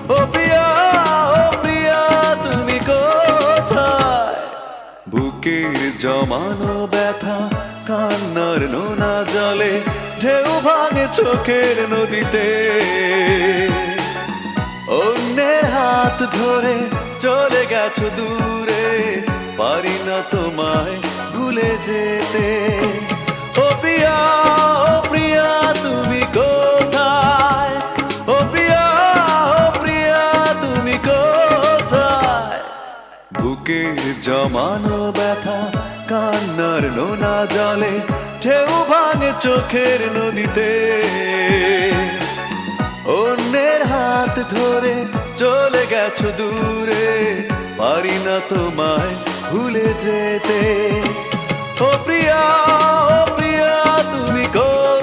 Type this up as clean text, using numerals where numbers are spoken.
ও প্রিয়া, ও প্রিয়া তুমি কোথায়? বুকের জমানো ব্যথা কান্নার নোনা জলে ঢেউ ভাঙে চোখের নদীতে। অন্যের হাত ধরে চলে গেছো দূরে, পারি না তোমায় ভুলে যেতে। ও প্রিয়া, ও প্রিয়া তুমি কোথায়? ও প্রিয়া, ও প্রিয়া তুমি কোথায়? বুকের জমানো ব্যথা কান্নার নোনা জলে ঢেউ ভাঙে চোখের নদীতে। অন্যের হাত ধরে চলে গেছো দূরে, পারি না তোমায় ভুলে যেতে। ও প্রিয়া, ও প্রিয়া তুমি কোথায়?